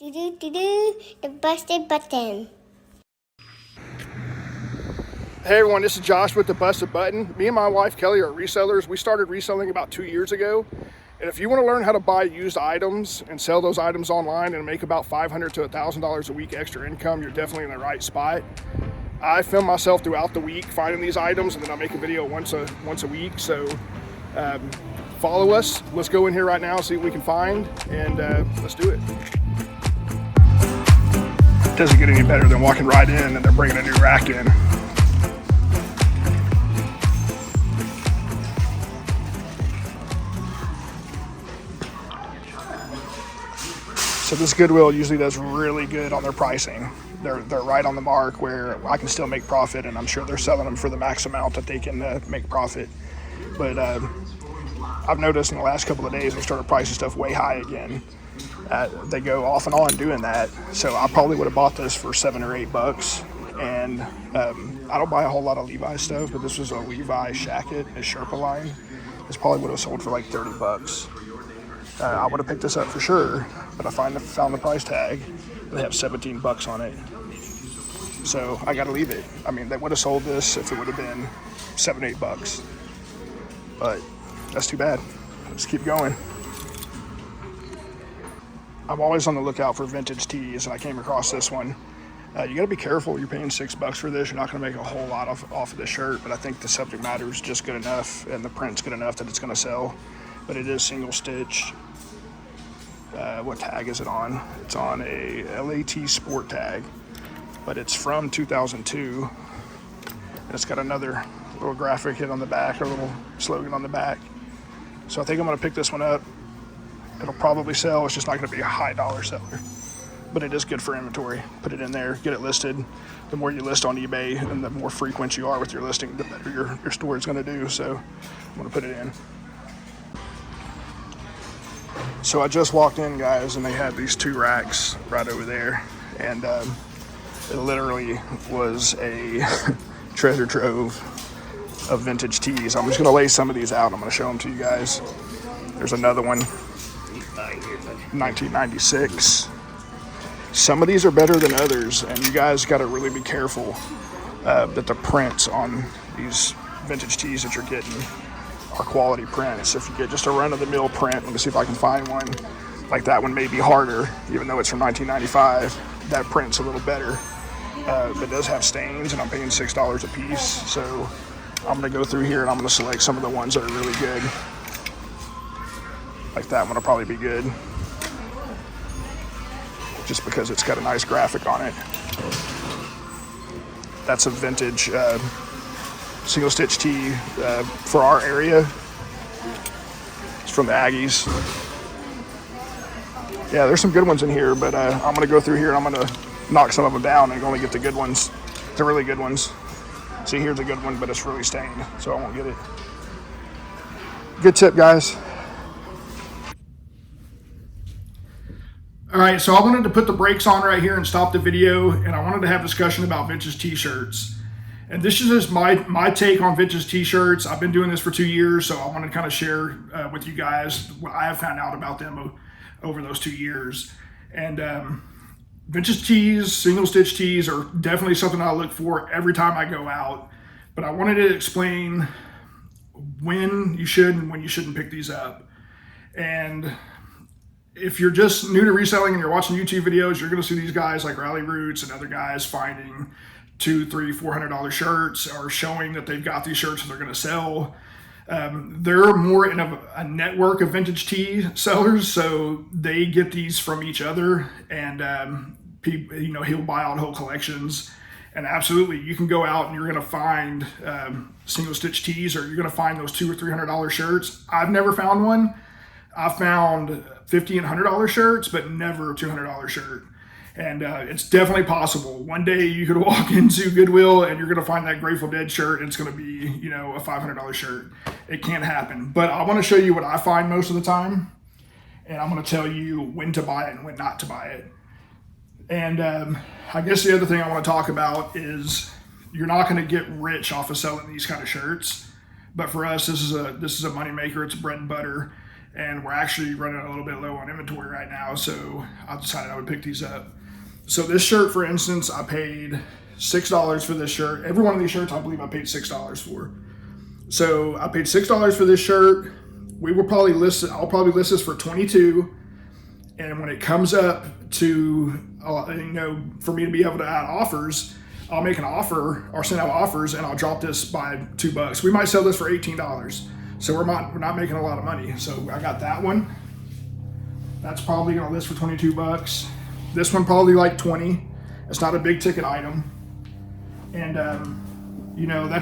The busted button. Hey everyone, this is Josh with the Busted Button. Me and my wife Kelly are resellers. We started reselling about 2 years ago. And if you want to learn how to buy used items and sell those items online and make about $500 to $1,000 a week extra income, you're definitely in the right spot. I film myself throughout the week finding these items, and then I make a video once a week. So follow us. Let's go in here right now, see what we can find, and let's do it. It doesn't get any better than walking right in and they're bringing a new rack in. So this Goodwill usually does really good on their pricing. They're right on the mark where I can still make profit, and I'm sure they're selling them for the max amount that they can make profit. But I've noticed in the last couple of days they started pricing stuff way high again. They go off and on doing that. So I probably would have bought this for $7 or $8. And I don't buy a whole lot of Levi stuff, but this was a Levi Shacket, a Sherpa line. This probably would have sold for like $30. I would have picked this up for sure, but I found the price tag, and they have $17 on it. So I got to leave it. I mean, they would have sold this if it would have been $7, $8. But that's too bad. Let's keep going. I'm always on the lookout for vintage tees, and I came across this one. You got to be careful. You're paying $6 for this. You're not going to make a whole lot off of this shirt, but I think the subject matter is just good enough, and the print's good enough that it's going to sell. But it is single stitch. What tag is it on? It's on a LAT Sport tag, but it's from 2002. And it's got another little graphic hit on the back, or a little slogan on the back. So I think I'm going to pick this one up. It'll probably sell. It's just not going to be a high dollar seller, but it is good for inventory. Put it in there, get it listed. The more you list on eBay and the more frequent you are with your listing, the better your store is going to do. So I'm going to put it in. So I just walked in, guys, and they had these 2 racks right over there, and it literally was a treasure trove of vintage tees. I'm just going to lay some of these out. I'm going to show them to you guys. There's another one, 1996. Some of these are better than others, and you guys got to really be careful that the prints on these vintage tees that you're getting are quality prints. If you get just a run-of-the-mill print, let me see if I can find one. Like that one may be harder, even though it's from 1995. That print's a little better. But it does have stains, and I'm paying $6 a piece. So I'm going to go through here, and I'm going to select some of the ones that are really good. Like that one will probably be good, just because it's got a nice graphic on it. That's a vintage single stitch tee for our area. It's from the Aggies. Yeah, there's some good ones in here, but I'm going to go through here and I'm going to knock some of them down and only get the good ones, the really good ones. See, here's a good one, but it's really stained, so I won't get it. Good tip, guys. All right, so I wanted to put the brakes on right here and stop the video, and I wanted to have a discussion about vintage t-shirts. And this is just my take on vintage t-shirts. I've been doing this for 2 years, so I want to kind of share with you guys what I have found out about them over those 2 years. And vintage tees, single stitch tees are definitely something I look for every time I go out. But I wanted to explain when you should and when you shouldn't pick these up. And if you're just new to reselling and you're watching YouTube videos, you're going to see these guys like Rally Roots and other guys finding $200, $300, $400 shirts, or showing that they've got these shirts that they're going to sell. They're more in a network of vintage tee sellers, so they get these from each other, and people, he'll buy out whole collections. And absolutely, you can go out and you're going to find single stitch tees, or you're going to find those $200 or $300 shirts. I've never found one. I've found $50 and $100 shirts, but never a $200 shirt. And it's definitely possible. One day you could walk into Goodwill and you're going to find that Grateful Dead shirt, and it's going to be, a $500 shirt. It can't happen. But I want to show you what I find most of the time, and I'm going to tell you when to buy it and when not to buy it. And I guess the other thing I want to talk about is you're not going to get rich off of selling these kind of shirts. But for us, this is a moneymaker. It's bread and butter. and we're actually running a little bit low on inventory right now, so I decided I would pick these up. So this shirt, for instance, I paid $6 for this shirt. Every one of these shirts, I believe I paid $6 for. So I paid $6 for this shirt. I'll probably list this for $22. And when it comes up to, for me to be able to add offers, I'll make an offer or send out offers, and I'll drop this by $2. We might sell this for $18. So we're not making a lot of money. So I got that one. That's probably gonna list for $22. This one probably like 20. It's not a big ticket item. And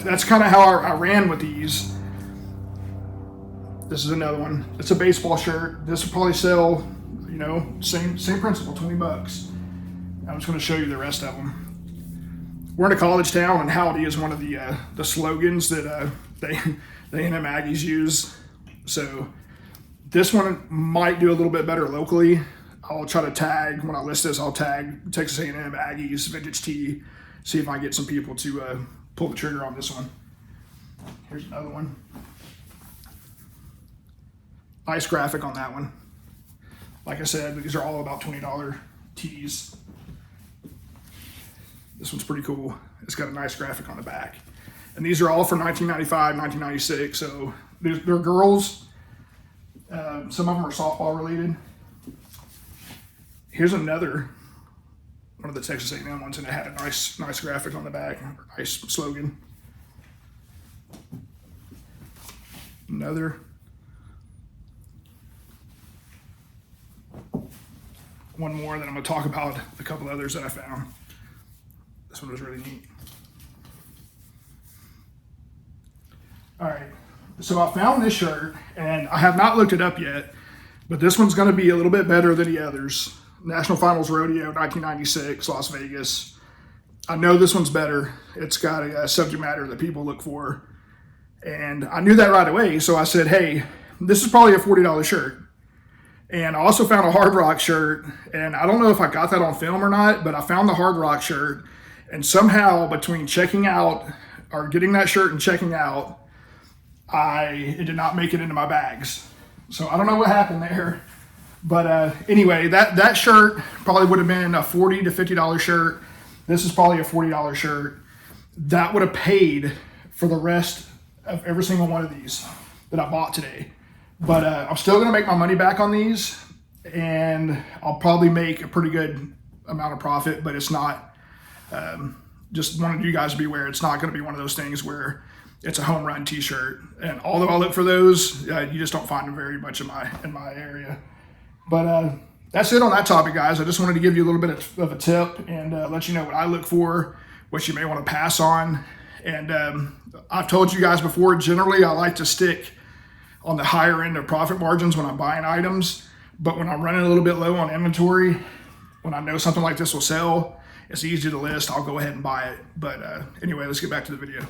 that's kind of how I ran with these. This is another one. It's a baseball shirt. This will probably sell, same principle, $20. I'm just going to show you the rest of them. We're in a college town, and howdy is one of the slogans that the A&M Aggies use. So this one might do a little bit better locally. I'll try to tag, when I list this, I'll tag Texas A&M Aggies Vintage Tee, see if I can get some people to pull the trigger on this one. Here's another one. Nice graphic on that one. Like I said, these are all about $20 tees. This one's pretty cool. It's got a nice graphic on the back. And these are all from 1995, 1996. So they're girls. Some of them are softball related. Here's another one of the Texas A&M ones, and it had a nice graphic on the back, nice slogan. Another. One more, then I'm going to talk about a couple others that I found. This one was really neat. All right, so I found this shirt, and I have not looked it up yet, but this one's going to be a little bit better than the others. National Finals Rodeo, 1996, Las Vegas. I know this one's better. It's got a subject matter that people look for, and I knew that right away, so I said, hey, this is probably a $40 shirt. And I also found a Hard Rock shirt, and I don't know if I got that on film or not, but I found the Hard Rock shirt, and somehow between checking out or getting that shirt and checking out, it did not make it into my bags. So I don't know what happened there. But anyway, that shirt probably would have been a $40 to $50 shirt. This is probably a $40 shirt. That would have paid for the rest of every single one of these that I bought today. But I'm still going to make my money back on these, and I'll probably make a pretty good amount of profit, but it's not, just wanted you guys to be aware, it's not going to be one of those things where it's a home run t-shirt. And although I look for those, you just don't find them very much in my area. But that's it on that topic, guys. I just wanted to give you a little bit of a tip and let you know what I look for, what you may want to pass on. And I've told you guys before, generally I like to stick on the higher end of profit margins when I'm buying items. But when I'm running a little bit low on inventory, when I know something like this will sell, it's easy to list, I'll go ahead and buy it. But anyway, let's get back to the video.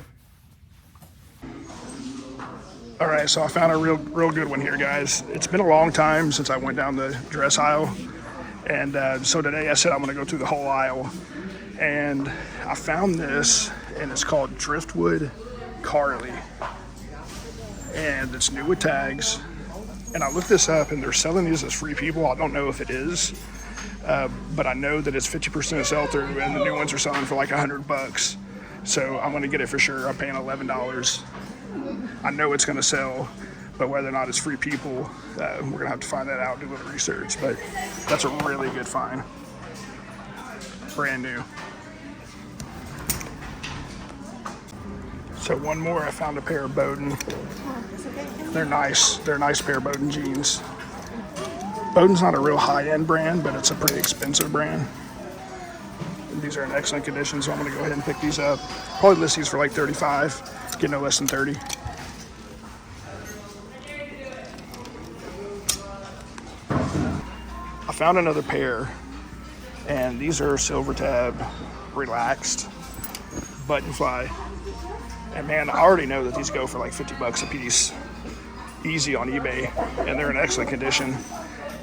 All right, so I found a real good one here, guys. It's been a long time since I went down the dress aisle. And so today I said I'm gonna go through the whole aisle. And I found this, and it's called Driftwood Carly. And it's new with tags. And I looked this up, and they're selling these as free people. I don't know if it is, but I know that it's 50% sell through, and the new ones are selling for like $100. So I'm gonna get it for sure. I'm paying $11. I know it's gonna sell, but whether or not it's free people, we're gonna have to find that out, do a little research. But that's a really good find. Brand new. So one more, I found a pair of Bowden. They're nice. They're a nice pair of Bowden jeans. Bowden's not a real high-end brand, but it's a pretty expensive brand. And these are in excellent condition, so I'm gonna go ahead and pick these up. Probably list these for like $35, get no less than $30. I found another pair, and these are Silver Tab Relaxed Button Fly. And man, I already know that these go for like $50 a piece, easy on eBay, and they're in excellent condition.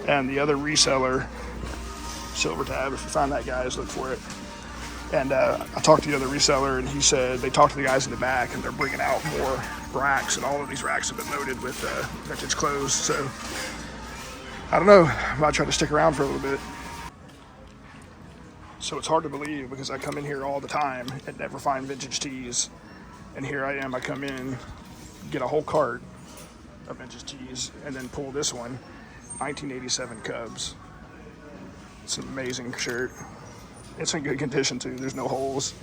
And the other reseller, Silver Tab, if you find that, guys, look for it. And I talked to the other reseller, and he said they talked to the guys in the back, and they're bringing out racks, and all of these racks have been loaded with vintage clothes. So I don't know, I might try to stick around for a little bit. So it's hard to believe because I come in here all the time and never find vintage tees. And here I am, I come in, get a whole cart of vintage tees, and then pull this one, 1987 Cubs. It's an amazing shirt. It's in good condition too, there's no holes.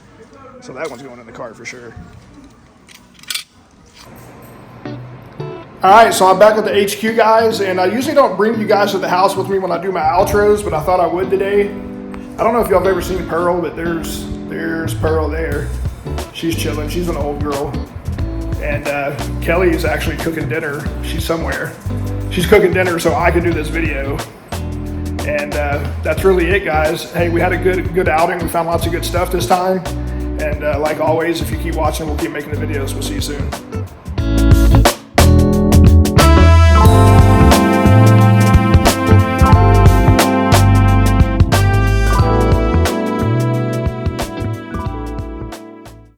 So that one's going in the cart for sure. All right, so I'm back at the HQ, guys, and I usually don't bring you guys to the house with me when I do my outros, but I thought I would today. I don't know if y'all have ever seen Pearl, but there's Pearl there. She's chilling, she's an old girl. And Kelly is actually cooking dinner. She's somewhere. She's cooking dinner so I can do this video. And that's really it, guys. Hey, we had a good outing. We found lots of good stuff this time. And like always, if you keep watching, we'll keep making the videos. We'll see you soon.